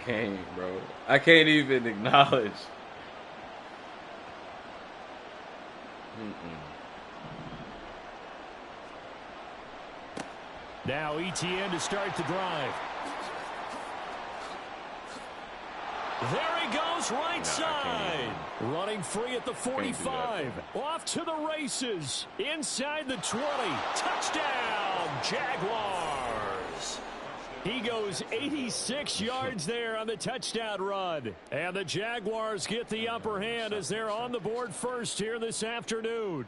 can't, bro. I can't even acknowledge. Now ETN to start the drive. There he goes, right side. Running free at the 45. Off to the races. Inside the 20. Touchdown, Jaguars. He goes 86 yards there on the touchdown run. And the Jaguars get the upper hand as they're on the board first here this afternoon.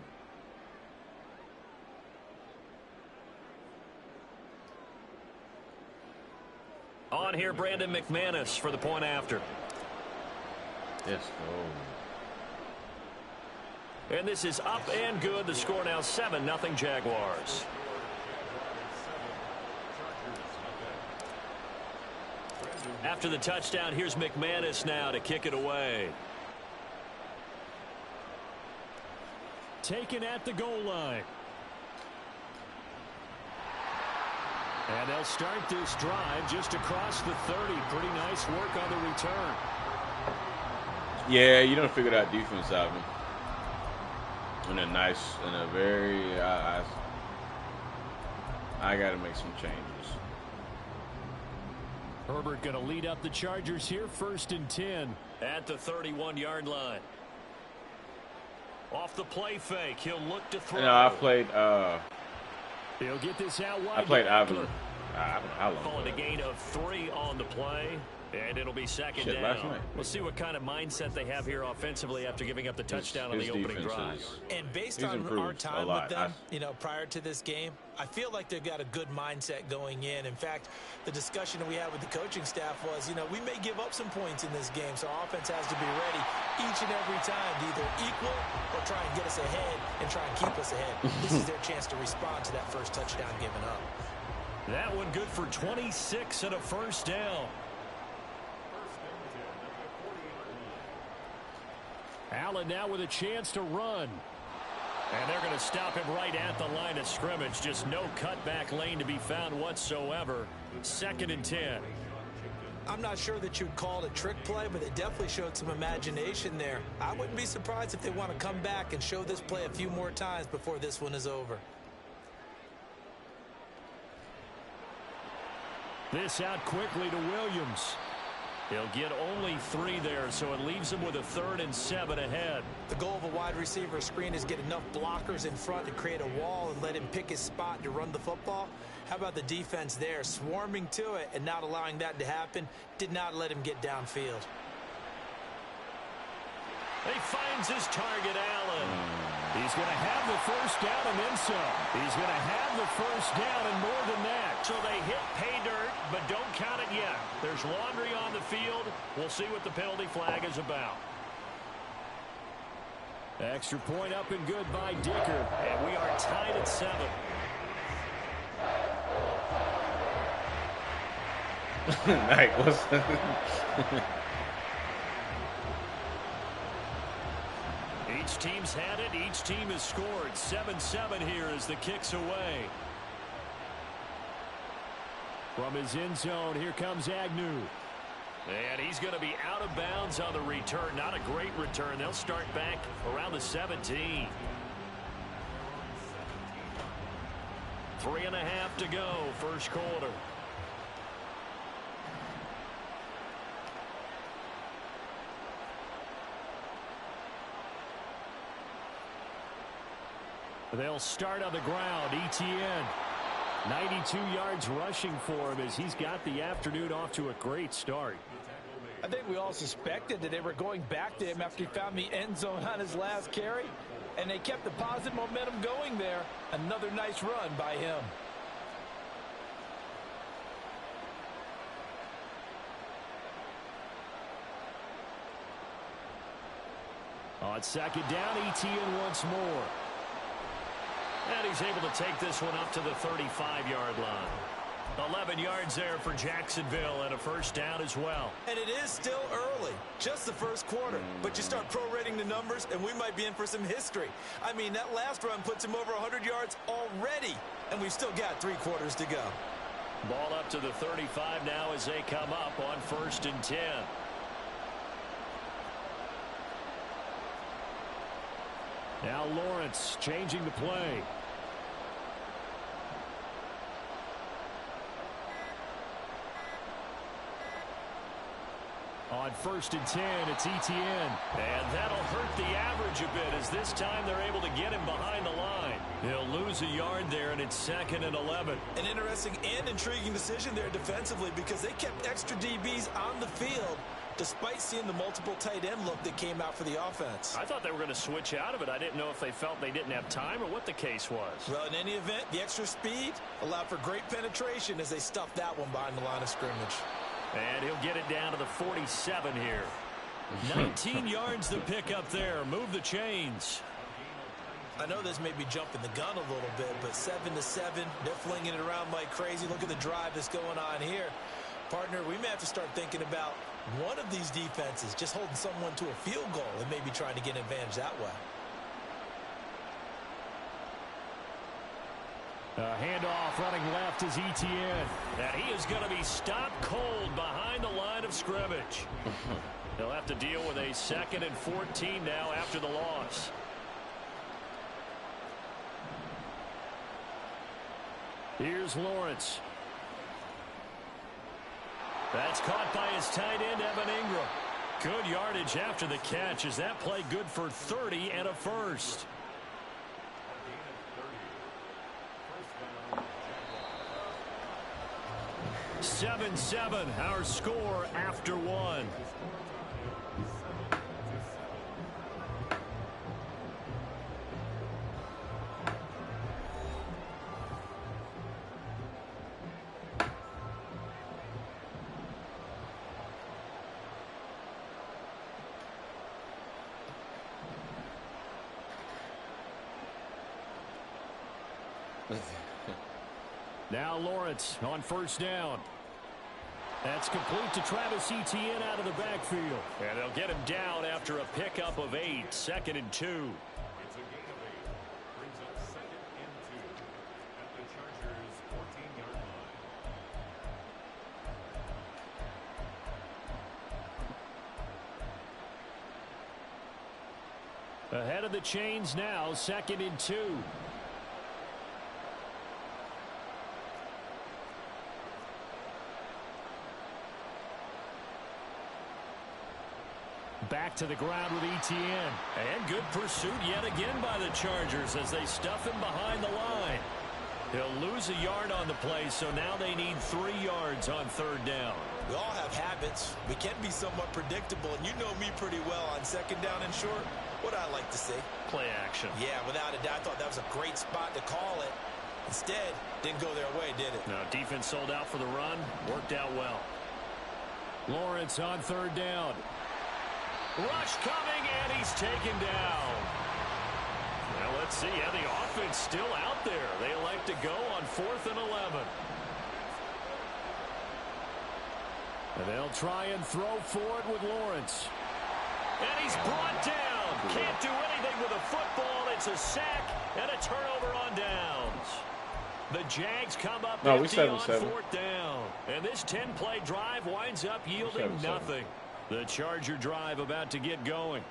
On here, Brandon McManus for the point after. Yes, And this is up and good. The score now 7-0 Jaguars. After the touchdown, here's McManus now to kick it away. Taken at the goal line. And they'll start this drive just across the 30. Pretty nice work on the return. Yeah, you don't figure that defense out, man. In a very, I got to make some changes. Herbert going to lead up the Chargers here, 1st and 10 at the 31-yard line. Off the play fake, he'll look to throw. You know, I played. He'll get this out wide. I played Ivan. How long? Calling a gain of 3 on the play. And it'll be second down. We'll see what kind of mindset they have here offensively after giving up the touchdown on the opening drive. And based on our time with them, prior to this game, I feel like they've got a good mindset going in. In fact, the discussion that we had with the coaching staff was, we may give up some points in this game, so our offense has to be ready each and every time to either equal or try and get us ahead and try and keep us ahead. This is their chance to respond to that first touchdown given up. That one good for 26 and a first down. Allen now with a chance to run. And they're going to stop him right at the line of scrimmage. Just no cutback lane to be found whatsoever. 2nd and 10. I'm not sure that you'd call it a trick play, but they definitely showed some imagination there. I wouldn't be surprised if they want to come back and show this play a few more times before this one is over. This out quickly to Williams. He'll get only 3 there, so it leaves him with a 3rd and 7 ahead. The goal of a wide receiver screen is get enough blockers in front to create a wall and let him pick his spot to run the football. How about the defense there, swarming to it and not allowing that to happen? Did not let him get downfield. He finds his target, Allen. He's going to have the first down and then some. He's going to have the first down and more than that. So they hit pay dirt, but don't count it yet. There's laundry on the field. We'll see what the penalty flag is about. Extra point up and good by Dicker. And we are tied at 7. Nick, what's Each team's had it. Each team has scored. 7-7 here as the kick's away. From his end zone, here comes Agnew. And he's going to be out of bounds on the return. Not a great return. They'll start back around the 17. 3.5 to go, first quarter. They'll start on the ground. ETN, 92 yards rushing for him as he's got the afternoon off to a great start. I think we all suspected that they were going back to him after he found the end zone on his last carry, and they kept the positive momentum going there. Another nice run by him. On second down, ETN once more. And he's able to take this one up to the 35-yard line. 11 yards there for Jacksonville and a first down as well. And it is still early, just the first quarter. But you start prorating the numbers, and we might be in for some history. I mean, that last run puts him over 100 yards already, and we've still got 3 quarters to go. Ball up to the 35 now as they come up on 1st and 10. Now Lawrence changing the play. On 1st and 10, it's Etienne. And that'll hurt the average a bit as this time they're able to get him behind the line. He'll lose a yard there, and it's 2nd and 11. An interesting and intriguing decision there defensively because they kept extra DBs on the field despite seeing the multiple tight end look that came out for the offense. I thought they were going to switch out of it. I didn't know if they felt they didn't have time or what the case was. Well, in any event, the extra speed allowed for great penetration as they stuffed that one behind the line of scrimmage. And he'll get it down to the 47 here. 19 yards to pick up there. Move the chains. I know this may be jumping the gun a little bit, but 7-7, they're flinging it around like crazy. Look at the drive that's going on here. Partner, we may have to start thinking about one of these defenses just holding someone to a field goal and maybe trying to get an advantage that way. Handoff running left is Etienne. And he is going to be stopped cold behind the line of scrimmage. He'll have to deal with a 2nd and 14 now after the loss. Here's Lawrence. That's caught by his tight end, Evan Ingram. Good yardage after the catch. Is that play good for 30 and a first? Seven, our score after one. Now Lawrence on 1st down. That's complete to Travis Etienne out of the backfield. And they'll get him down after a pickup of 8. 2nd and 2. It's a gain of 8. Brings up 2nd and 2 at the Chargers' 14-yard line. Ahead of the chains now, 2nd and 2. Back to the ground with Etienne. And good pursuit yet again by the Chargers as they stuff him behind the line. He'll lose a yard on the play, so now they need 3 yards on 3rd down. We all have habits. We can be somewhat predictable, and you know me pretty well on 2nd down and short. What I like to see? Play action. Yeah, without a doubt. I thought that was a great spot to call it. Instead, didn't go their way, did it? No, defense sold out for the run. Worked out well. Lawrence on 3rd down. Rush coming, and he's taken down. Well, let's see. Yeah, the offense still out there. They elect to go on 4th and 11. And they'll try and throw for it with Lawrence. And he's brought down. Can't do anything with a football. It's a sack and a turnover on downs. The Jags come up empty on 4th down. And this 10-play drive winds up yielding nothing. The Charger drive about to get going.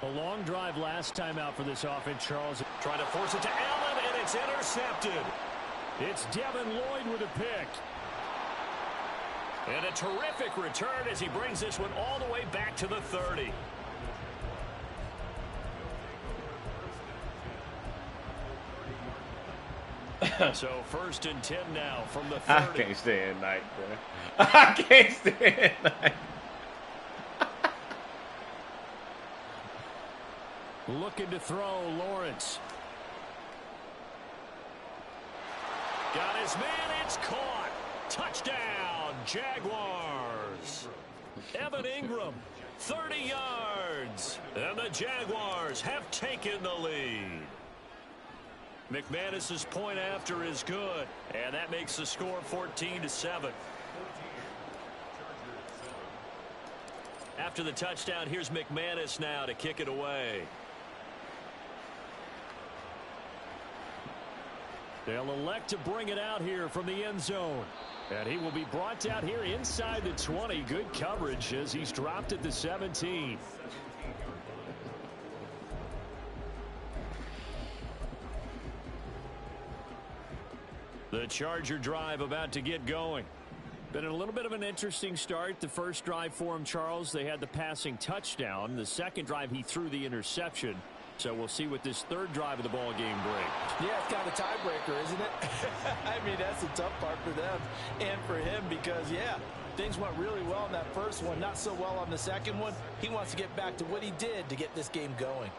A long drive last time out for this offense, Charles. Trying to force it to Allen, and it's intercepted. It's Devin Lloyd with a pick. And a terrific return as he brings this one all the way back to the 30. So 1st and 10 now from the 30. I can't stay at night, bro. I can't stay at night. Looking to throw, Lawrence. Got his man, it's caught. Touchdown, Jaguars. Evan Ingram, 30 yards. And the Jaguars have taken the lead. McManus's point after is good. And that makes the score 14-7. After the touchdown, here's McManus now to kick it away. They'll elect to bring it out here from the end zone. And he will be brought down here inside the 20. Good coverage as he's dropped at the 17. The Charger drive about to get going. Been a little bit of an interesting start. The first drive for him, Charles, they had the passing touchdown. The second drive, he threw the interception. So we'll see what this third drive of the ball game brings. Yeah, it's kind of a tiebreaker, isn't it? I mean, that's the tough part for them and for him because, yeah, things went really well in that first one, not so well on the second one. He wants to get back to what he did to get this game going.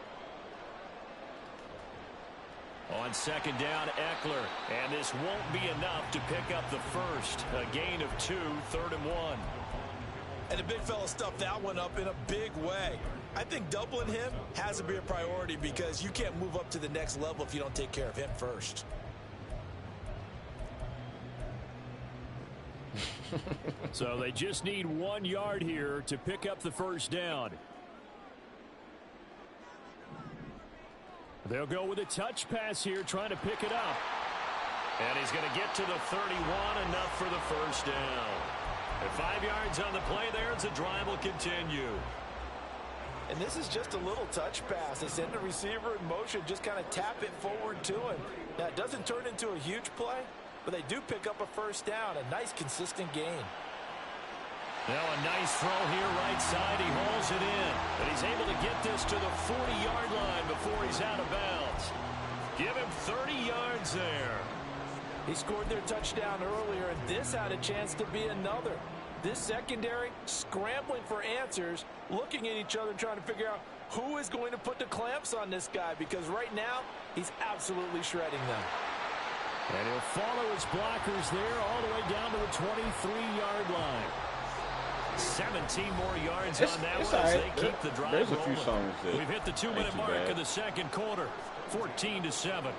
On second down, Eckler. And this won't be enough to pick up the first. A gain of 2, 3rd and 1. And the big fella stuffed that one up in a big way. I think doubling him has to be a priority because you can't move up to the next level if you don't take care of him first. So they just need 1 yard here to pick up the first down. They'll go with a touch pass here, trying to pick it up. And he's going to get to the 31, enough for the first down. And 5 yards on the play there as the drive will continue. And this is just a little touch pass. They send the receiver in motion, just kind of tap it forward to him. Now, it doesn't turn into a huge play, but they do pick up a first down, a nice, consistent gain. Now a nice throw here right side. He hauls it in. But he's able to get this to the 40-yard line before he's out of bounds. Give him 30 yards there. He scored their touchdown earlier, and this had a chance to be another. This secondary scrambling for answers, looking at each other, trying to figure out who is going to put the clamps on this guy, because right now he's absolutely shredding them. And he'll follow his blockers there all the way down to the 23-yard line. 17 more yards on that one as they keep the drive There's a rolling. few songs that We've hit the 2-minute mark of the second quarter, 14-7.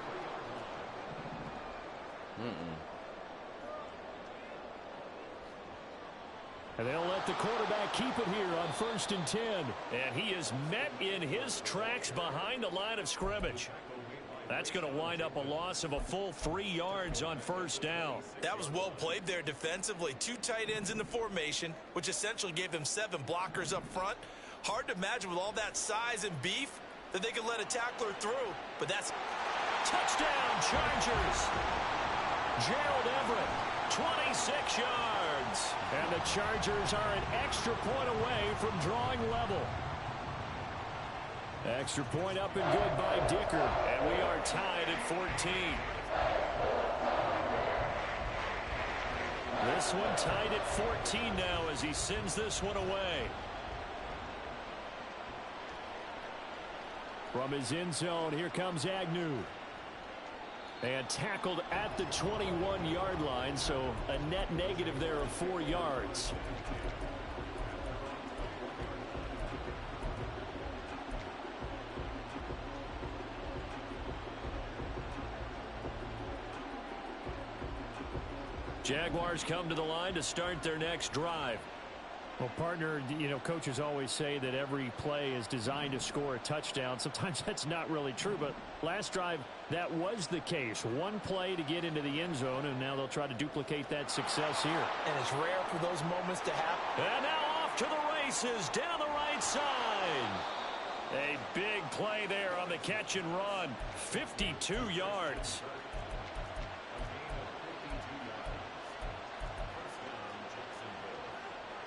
And they'll let the quarterback keep it here on 1st and 10. And he is met in his tracks behind the line of scrimmage. That's going to wind up a loss of a full 3 yards on first down. That was well played there defensively. 2 tight ends in the formation, which essentially gave them 7 blockers up front. Hard to imagine with all that size and beef that they could let a tackler through. But that's touchdown Chargers. Gerald Everett, 26 yards. And the Chargers are an extra point away from drawing level. Extra point up and good by Dicker. And we are tied at 14. This one tied at 14 now as he sends this one away. From his end zone, here comes Agnew. And tackled at the 21-yard line, so a net negative there of 4 yards. Jaguars come to the line to start their next drive. Well, partner, you know, coaches always say that every play is designed to score a touchdown. Sometimes that's not really true, but last drive, that was the case. One play to get into the end zone, and now they'll try to duplicate that success here. And it's rare for those moments to happen. And now off to the races, down the right side. A big play there on the catch and run, 52 yards.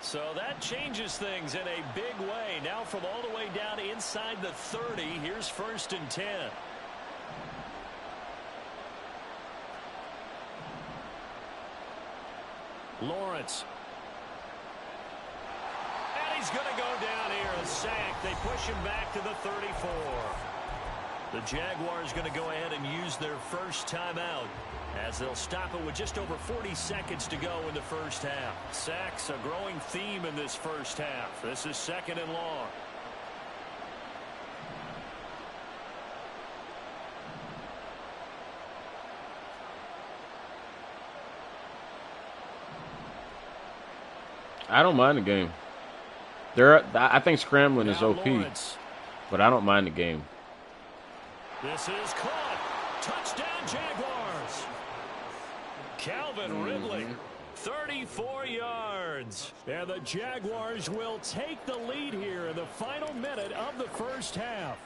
So that changes things in a big way. Now from all the way down inside the 30, here's 1st and 10. Lawrence. And he's going to go down here, a sack. They push him back to the 34. The Jaguars going to go ahead and use their first timeout, as they'll stop it with just over 40 seconds to go in the first half. Sacks, a growing theme in this first half. This is 2nd and long. I don't mind the game. I think scrambling is OP, but I don't mind the game. This is caught. Touchdown, Jaguars. Calvin Ridley, 34 yards. And the Jaguars will take the lead here in the final minute of the first half.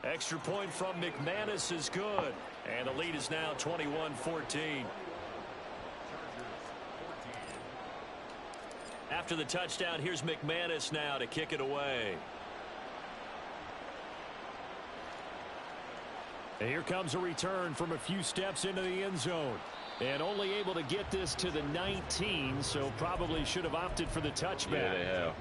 Extra point from McManus is good. And the lead is now 21-14. After the touchdown, here's McManus now to kick it away. And here comes a return from a few steps into the end zone. And only able to get this to the 19, so probably should have opted for the touchback. Yeah, they have.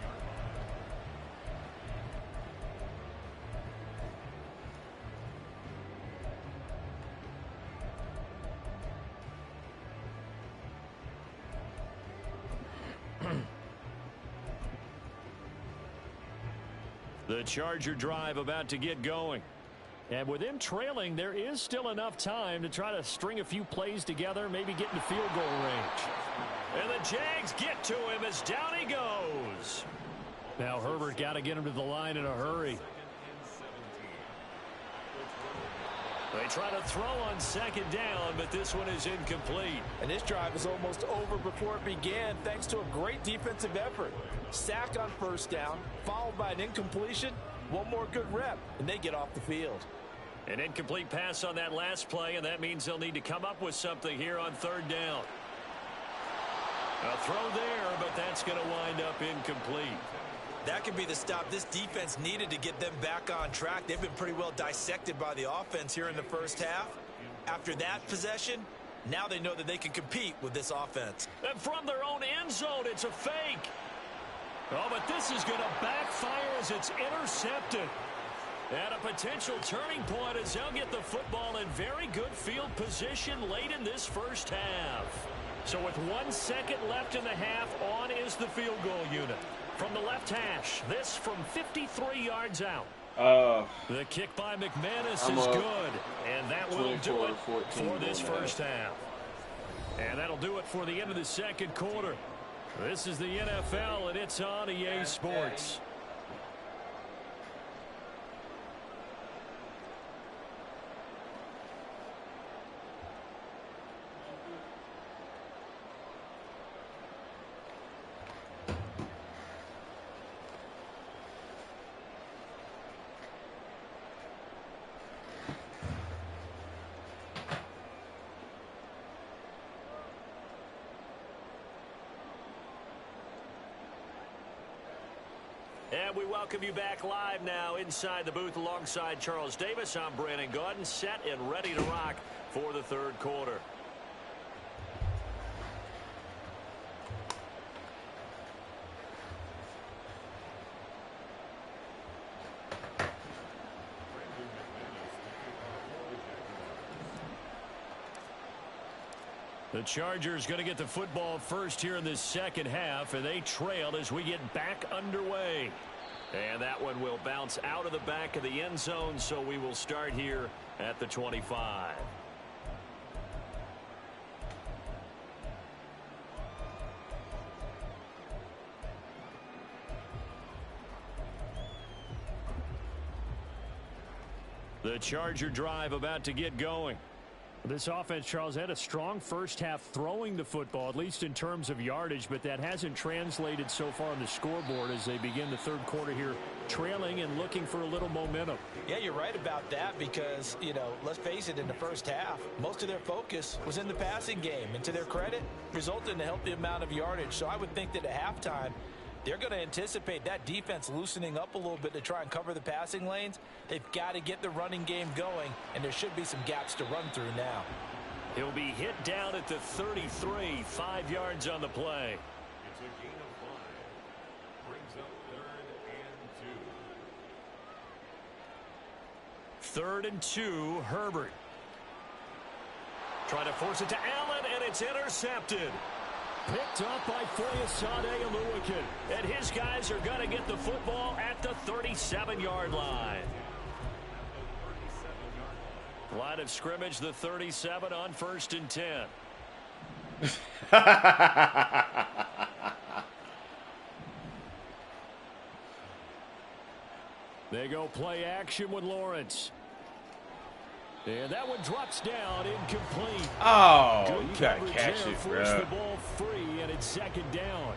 The Charger drive about to get going. And with them trailing, there is still enough time to try to string a few plays together, maybe get into field goal range. And the Jags get to him as down he goes. Now Herbert got to get him to the line in a hurry. They try to throw on second down, but this one is incomplete. And this drive is almost over before it began thanks to a great defensive effort. Sack on first down, followed by an incompletion. One more good rep, and they get off the field. An incomplete pass on that last play, and that means they'll need to come up with something here on third down. A throw there, but that's going to wind up incomplete. That could be the stop this defense needed to get them back on track. They've been pretty well dissected by the offense here in the first half. After that possession, now they know that they can compete with this offense. And from their own end zone, it's a fake. Oh, but this is going to backfire as it's intercepted. And a potential turning point as they'll get the football in very good field position late in this first half. So with 1 second left in the half, on is the field goal unit. From the left hash, this from 53 yards out. The kick by McManus is good. And that will do it for this first half. And that'll do it for the end of the second quarter. This is the NFL, and it's on EA Sports. And we welcome you back live now inside the booth alongside Charles Davis. I'm Brandon Gaudin, set and ready to rock for the third quarter. The Chargers going to get the football first here in this second half, and they trail as we get back underway. And that one will bounce out of the back of the end zone, so we will start here at the 25. The Charger drive about to get going. This offense, Charles, had a strong first half throwing the football, at least in terms of yardage, but that hasn't translated so far on the scoreboard as they begin the third quarter here, trailing and looking for a little momentum. Yeah, you're right about that because, you know, let's face it, in the first half, most of their focus was in the passing game. And to their credit, resulted in a healthy amount of yardage. So I would think that at halftime, they're going to anticipate that defense loosening up a little bit to try and cover the passing lanes. They've got to get the running game going, and there should be some gaps to run through now. He'll be hit down at the 33, 5 yards on the play. It's a gain of 5. Brings up 3rd and 2. 3rd and 2, Herbert. Trying to force it to Allen, and it's intercepted. Picked up by Foyesade Oluwakin. And his guys are going to get the football at the 37-yard line. Line of scrimmage, the 37 on 1st and 10. They go play action with Lawrence. And that one drops down incomplete. Oh, Good you gotta coverage catch there, it, forced bro. the ball free, and it's second down.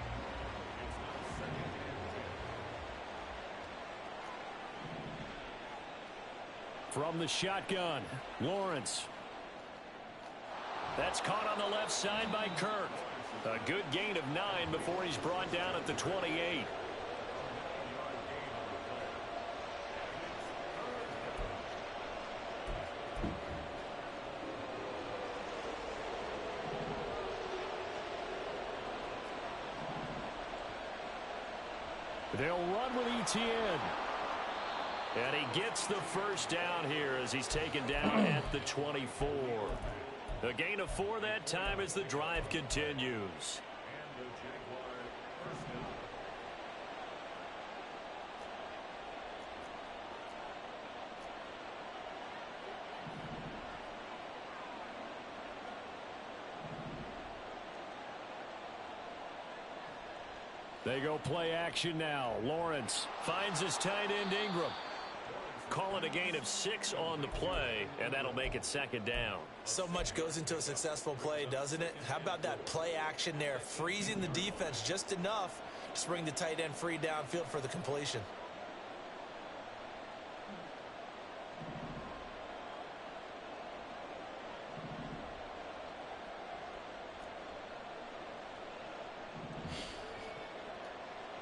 From the shotgun, Lawrence. That's caught on the left side by Kirk. A good gain of 9 before he's brought down at the 28. They'll run with Etienne. And he gets the first down here as he's taken down at the 24. A gain of 4 that time as the drive continues. They go play action now. Lawrence finds his tight end Ingram. Call it a gain of 6 on the play, and that'll make it second down. So much goes into a successful play, doesn't it? How about that play action there, freezing the defense just enough to bring the tight end free downfield for the completion.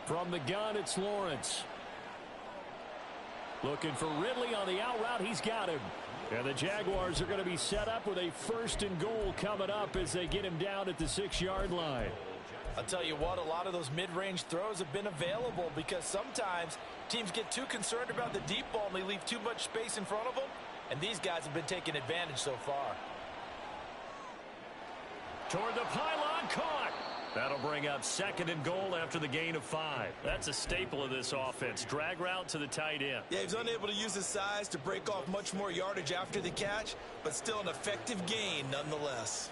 From the gun, it's Lawrence. Looking for Ridley on the out route. He's got him. And the Jaguars are going to be set up with a 1st and goal coming up as they get him down at the 6-yard line. I'll tell you what, a lot of those mid-range throws have been available because sometimes teams get too concerned about the deep ball and they leave too much space in front of them. And these guys have been taking advantage so far. Toward the pylon, caught. That'll bring up 2nd and goal after the gain of 5. That's a staple of this offense. Drag route to the tight end. Yeah, he's unable to use his size to break off much more yardage after the catch, but still an effective gain nonetheless.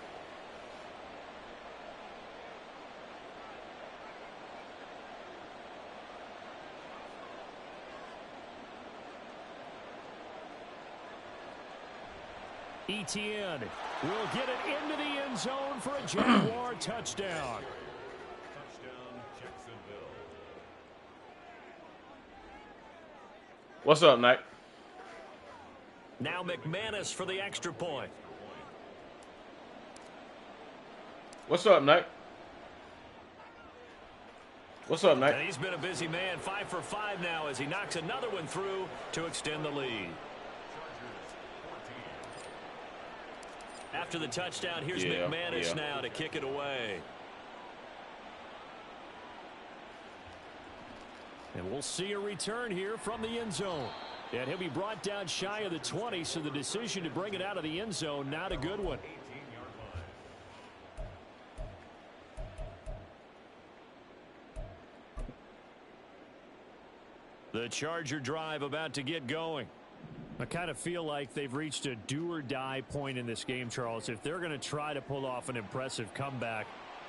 Etienne will get it into the end zone for a Jaguar touchdown. Touchdown, Jacksonville. What's up, Knight? Now McManus for the extra point. What's up, Knight? What's up, Knight? And he's been a busy man. 5 for 5 now as he knocks another one through to extend the lead. After the touchdown, here's McManus now to kick it away. And we'll see a return here from the end zone. And he'll be brought down shy of the 20, so the decision to bring it out of the end zone, not a good one. The Charger drive about to get going. I kind of feel like they've reached a do-or-die point in this game, Charles. If they're going to try to pull off an impressive comeback,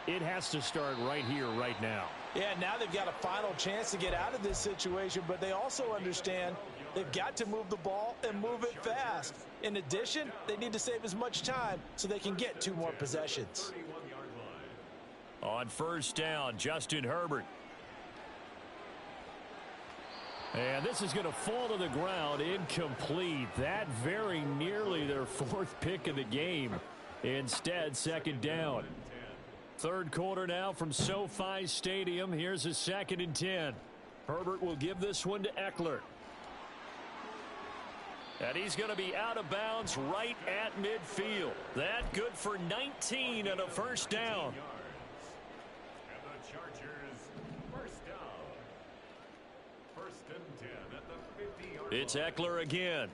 it has to start right here, right now. Yeah, now they've got a final chance to get out of this situation, but they also understand they've got to move the ball and move it fast. In addition, they need to save as much time so they can get 2 more possessions. On first down, Justin Herbert. And this is going to fall to the ground, incomplete. That very nearly their 4th pick of the game. Instead, second down. 3rd quarter now from SoFi Stadium. Here's a 2nd and 10. Herbert will give this one to Eckler. And he's going to be out of bounds right at midfield. That good for 19 and a first down. And the Chargers first down. 1st and 10 at the 50-yard line. It's Eckler again.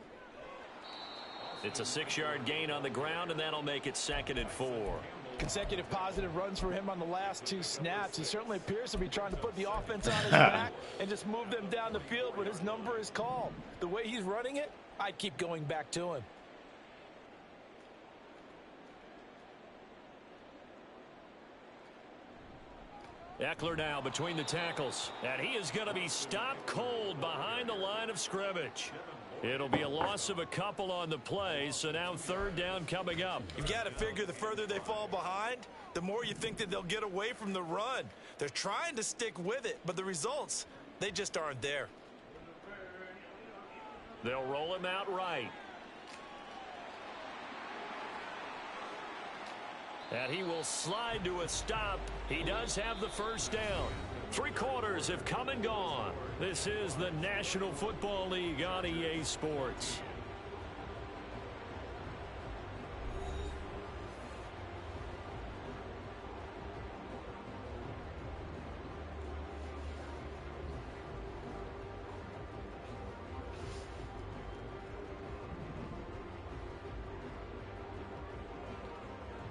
It's a 6-yard gain on the ground, and that'll make it 2nd and 4. Consecutive positive runs for him on the last 2 snaps. He certainly appears to be trying to put the offense on his back and just move them down the field when his number is called. The way he's running it, I'd keep going back to him. Eckler now between the tackles, and he is going to be stopped cold behind the line of scrimmage. It'll be a loss of a couple on the play, so now third down coming up. You've got to figure the further they fall behind, the more you think that they'll get away from the run. They're trying to stick with it, but the results, they just aren't there. They'll roll him out right. And he will slide to a stop. He does have the first down. 3 quarters have come and gone. This is the National Football League on EA Sports.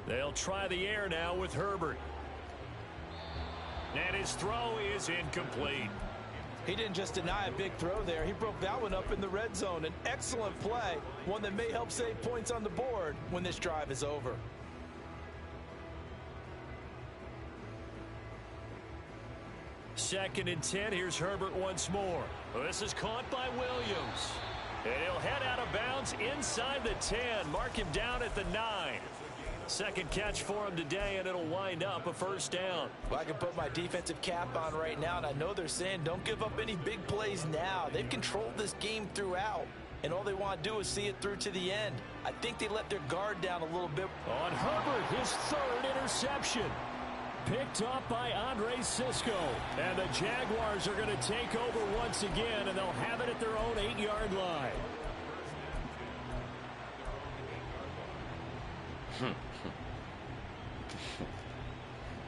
They'll try the air now with Herbert. And his throw is incomplete. He didn't just deny a big throw there. He broke that one up in the red zone. An excellent play, one that may help save points on the board when this drive is over. Second and 10. Here's Herbert once more. This is caught by Williams. And he'll head out of bounds inside the 10. Mark him down at the 9. Second catch for him today, and it'll wind up a first down. Well, I can put my defensive cap on right now, and I know they're saying don't give up any big plays now. They've controlled this game throughout, and all they want to do is see it through to the end. I think they let their guard down a little bit. On Herbert, his third interception. Picked up by Andre Sisco. And the Jaguars are going to take over once again, and they'll have it at their own 8-yard line.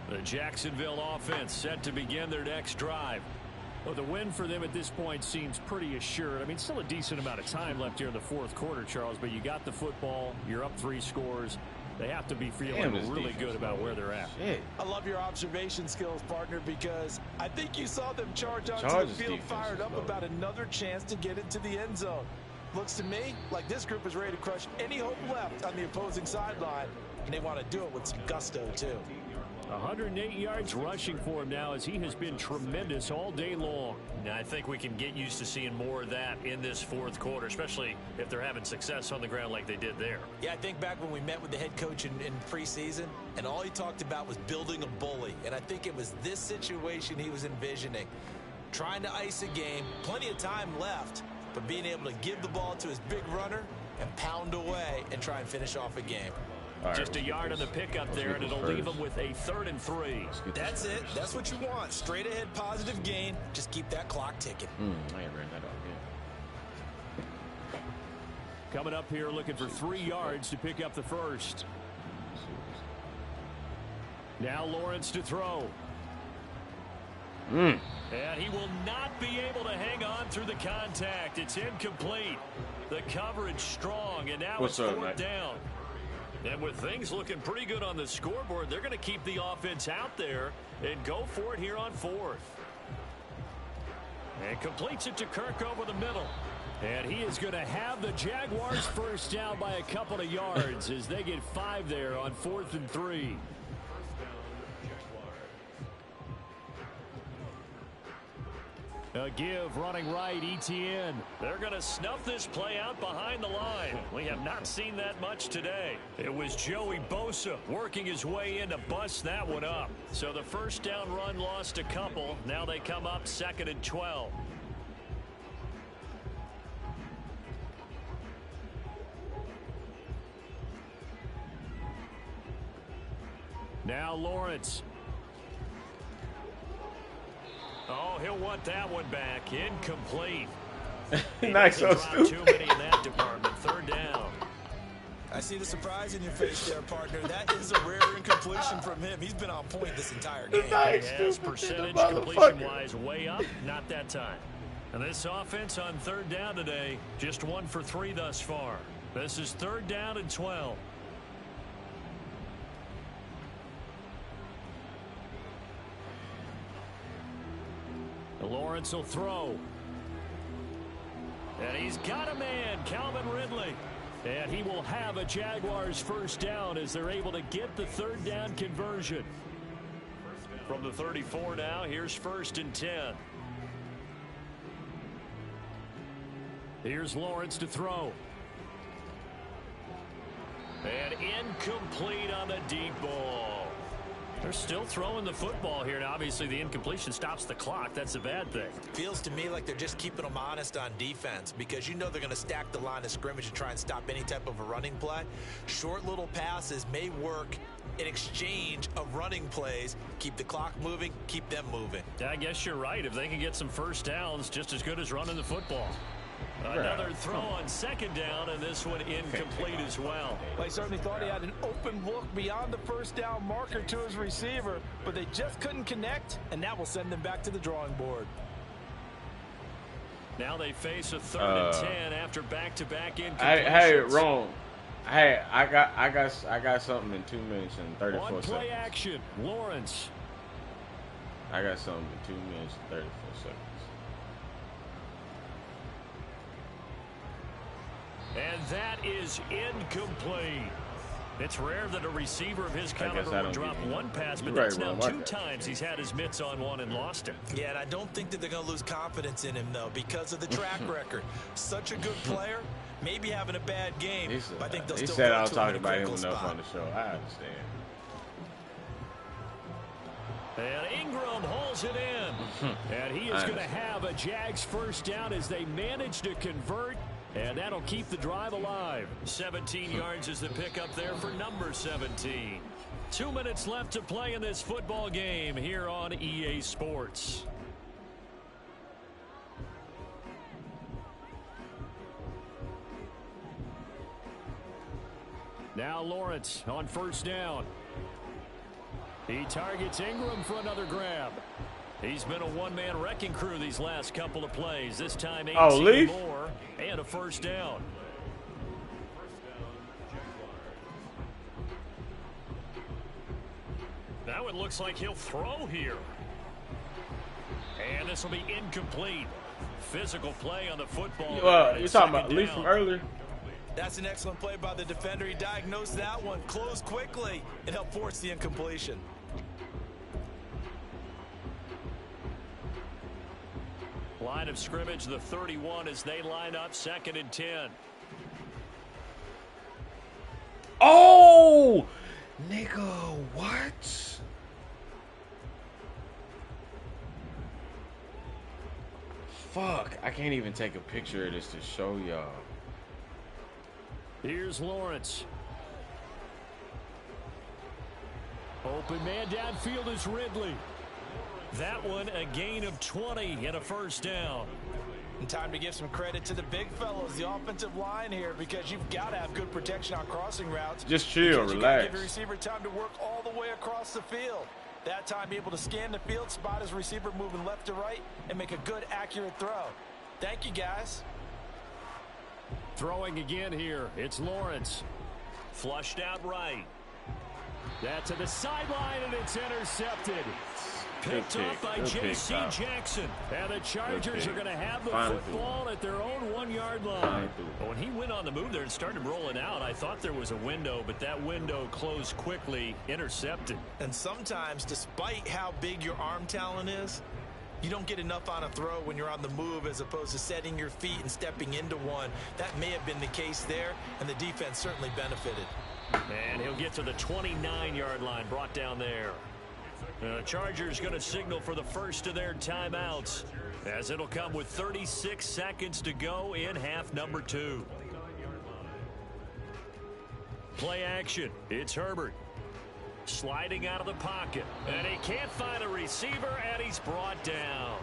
The Jacksonville offense set to begin their next drive. Well, the win for them at this point seems pretty assured. I mean, still a decent amount of time left here in the fourth quarter, Charles, but you got the football. You're up 3 scores. They have to be feeling really good about where they're at. Shit. I love your observation skills, partner, because I think you saw them charge onto the field fired up about another chance to get into the end zone. Looks to me like this group is ready to crush any hope left on the opposing sideline, and they want to do it with some gusto, too. 108 yards rushing for him now, as he has been tremendous all day long. Now, I think we can get used to seeing more of that in this fourth quarter, especially if they're having success on the ground like they did there. Yeah, I think back when we met with the head coach in preseason, and all he talked about was building a bully. And I think it was this situation he was envisioning. Trying to ice a game, plenty of time left, but being able to give the ball to his big runner and pound away and try and finish off a game. Right, just a yard on the pickup there, and it'll leave them with a 3rd and 3. That's it. That's what you want. Straight ahead, positive gain. Just keep that clock ticking. I ain't ran that off yet. Coming up here, looking for 3 yards to pick up the first. Now Lawrence to throw. And he will not be able to hang on through the contact. It's incomplete. The coverage strong, and now it's 4th down. And with things looking pretty good on the scoreboard, they're going to keep the offense out there and go for it here on 4th. And completes it to Kirk over the middle. And he is going to have the Jaguars first down by a couple of yards as they get 5 there on 4th and 3. A give running right, ETN. They're going to snuff this play out behind the line. We have not seen that much today. It was Joey Bosa working his way in to bust that one up. So the first down run lost a couple. Now they come up 2nd and 12. Now Lawrence. Oh, he'll want that one back. Incomplete. Nice. So stupid. Too many in that department. 3rd down. I see the surprise in your face there, partner. That is a rare incompletion from him. He's been on point this entire game. Yes, percentage completion-wise way up. Not that time. And this offense on 3rd down today, just 1 for 3 thus far. This is 3rd down and 12. Lawrence will throw. And he's got a man, Calvin Ridley. And he will have a Jaguars first down as they're able to get the 3rd down conversion. From the 34 now, here's 1st and 10. Here's Lawrence to throw. And incomplete on the deep ball. They're still throwing the football here. Now, obviously, the incompletion stops the clock. That's a bad thing. Feels to me like they're just keeping them honest on defense because you know they're going to stack the line of scrimmage and try and stop any type of a running play. Short little passes may work in exchange of running plays. Keep the clock moving, keep them moving. I guess you're right. If they can get some first downs, just as good as running the football. Another throw on second down, and this one incomplete as well. They certainly thought he had an open look beyond the first down marker to his receiver, but they just couldn't connect, and that will send them back to the drawing board. Now they face a 3rd and 10 after back-to-back incompletions. Hey, wrong. Hey, I got something in 2 minutes and 34 on seconds. Play action, Lawrence. I got something in 2 minutes and 34 seconds. And that is incomplete. It's rare that a receiver of his caliber would drop one pass, but that's now 2 times he's had his mitts on one and lost it. Yeah, and I don't think that they're going to lose confidence in him, though, because of the track record. Such a good player, maybe having a bad game, but I think they'll still said go I was to talking him in a about him critical enough spot. on the show. I understand. And Ingram hauls it in. And he is going to have a Jags first down as they manage to convert. And that'll keep the drive alive. 17 yards is the pickup there for number 17. 2 minutes left to play in this football game here on EA Sports. Now Lawrence on first down. He targets Ingram for another grab. He's been a one-man wrecking crew these last couple of plays. This time 18 more and a first down. Now it looks like he'll throw here. And this will be incomplete. Physical play on the football. Well, you're talking about Lee from earlier. That's an excellent play by the defender. He diagnosed that one, closed quickly, and helped force the incompletion. Line of scrimmage, the 31 as they line up 2nd and 10. Oh, nigga, what? Fuck, I can't even take a picture of this to show y'all. Here's Lawrence. Open man downfield is Ridley. That one a gain of 20 and a first down. And time to give some credit to the big fellows, the offensive line here, because you've got to have good protection on crossing routes. Just chill, relax. Give your receiver time to work all the way across the field. That time, be able to scan the field, spot his receiver moving left to right, and make a good, accurate throw. Thank you, guys. Throwing again here. It's Lawrence. Flushed out right. That to the sideline, and it's intercepted. Picked up by J.C. Jackson. And the Chargers are going to have the football at their own 1-yard line. When he went on the move there and started rolling out, I thought there was a window, but that window closed quickly, intercepted. And sometimes, despite how big your arm talent is, you don't get enough on a throw when you're on the move as opposed to setting your feet and stepping into one. That may have been the case there, and the defense certainly benefited. And he'll get to the 29-yard line, brought down there. The Chargers going to signal for the first of their timeouts, as it'll come with 36 seconds to go in half number 2. Play action. It's Herbert. Sliding out of the pocket. And he can't find a receiver, and he's brought down.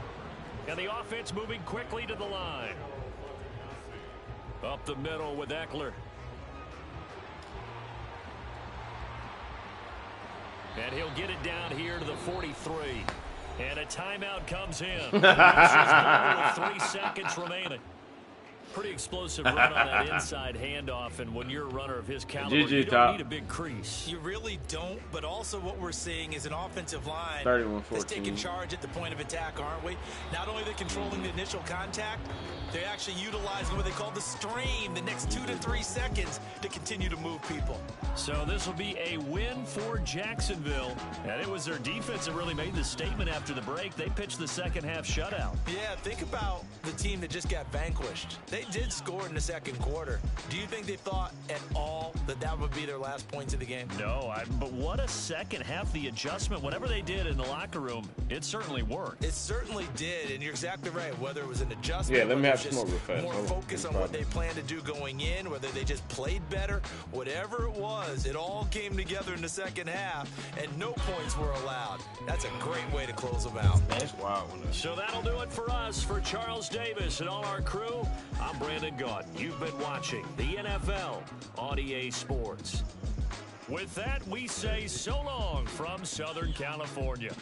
And the offense moving quickly to the line. Up the middle with Eckler. And he'll get it down here to the 43. And a timeout comes in. With 3 seconds remaining. Pretty explosive run on that inside handoff, and when you're a runner of his caliber, you don't need a big crease. You really don't, but also what we're seeing is an offensive line that's taking charge at the point of attack, aren't we? Not only are they controlling the initial contact, they're actually utilizing what they call the stream, the next 2 to 3 seconds to continue to move people. So this will be a win for Jacksonville, and it was their defense that really made the statement after the break. They pitched the second half shutout. Yeah, think about the team that just got vanquished. They did score in the second quarter. Do you think they thought at all that that would be their last points of the game? No, but what a second half. The adjustment, whatever they did in the locker room, it certainly worked. It certainly did, and you're exactly right. Whether it was an adjustment, yeah, let me have just some more focus on what they planned to do going in, whether they just played better, whatever it was, it all came together in the second half, and no points were allowed. That's a great way to close them out. That's wild. So that'll do it for us. For Charles Davis and all our crew, I'm Brandon Gaudin. You've been watching the NFL on EA Sports. With that, we say so long from Southern California.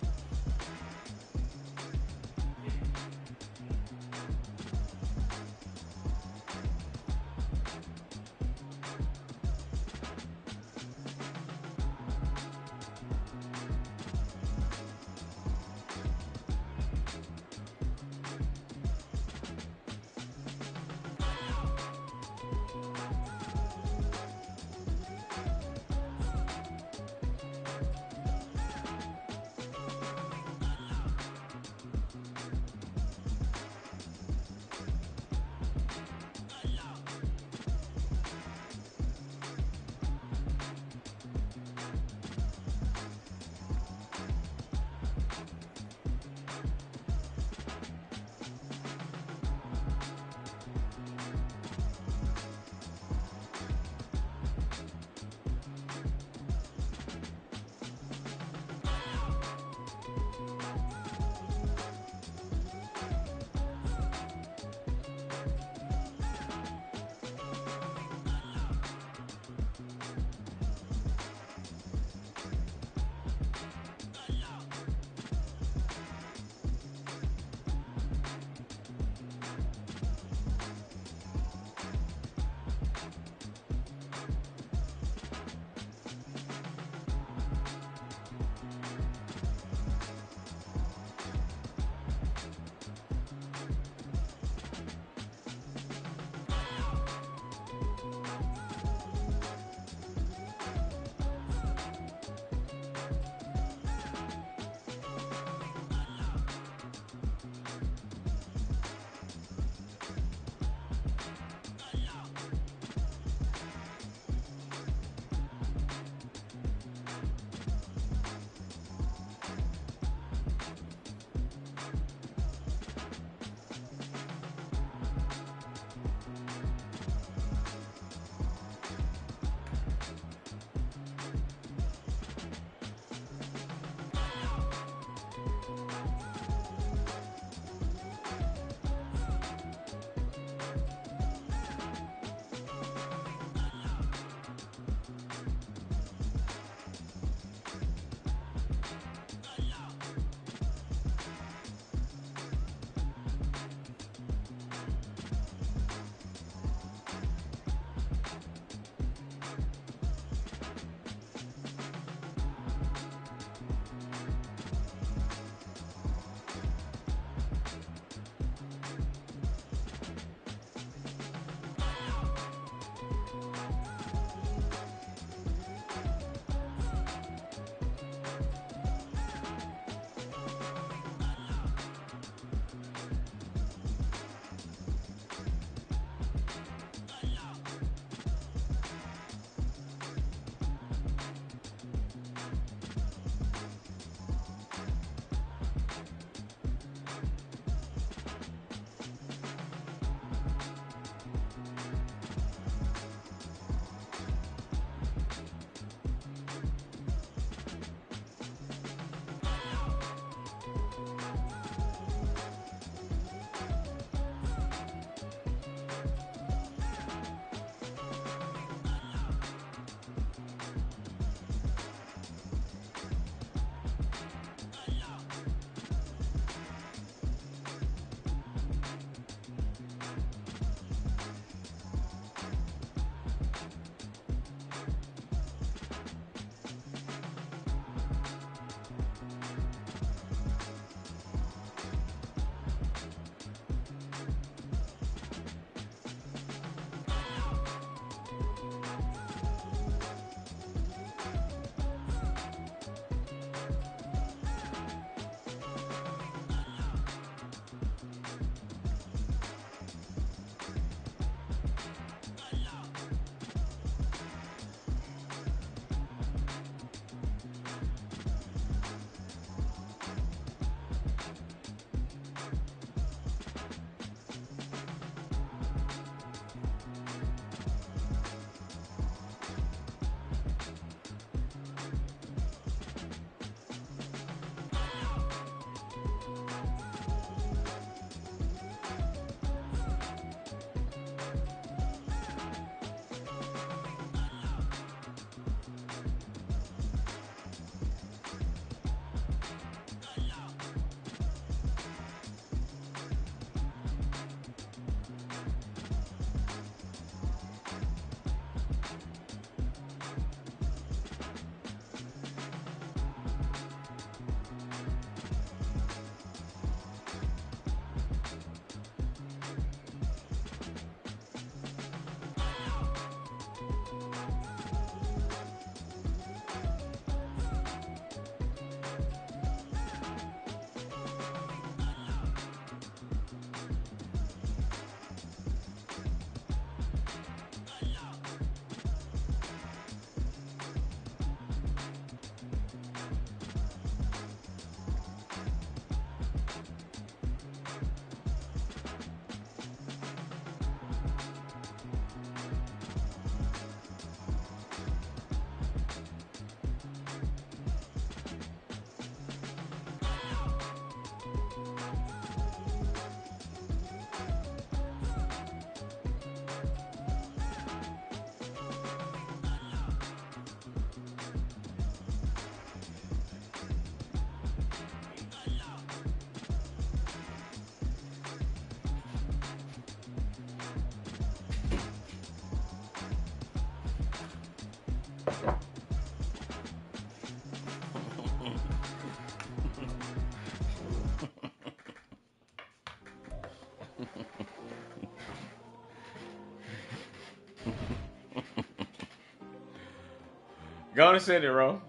Go on and send it, bro.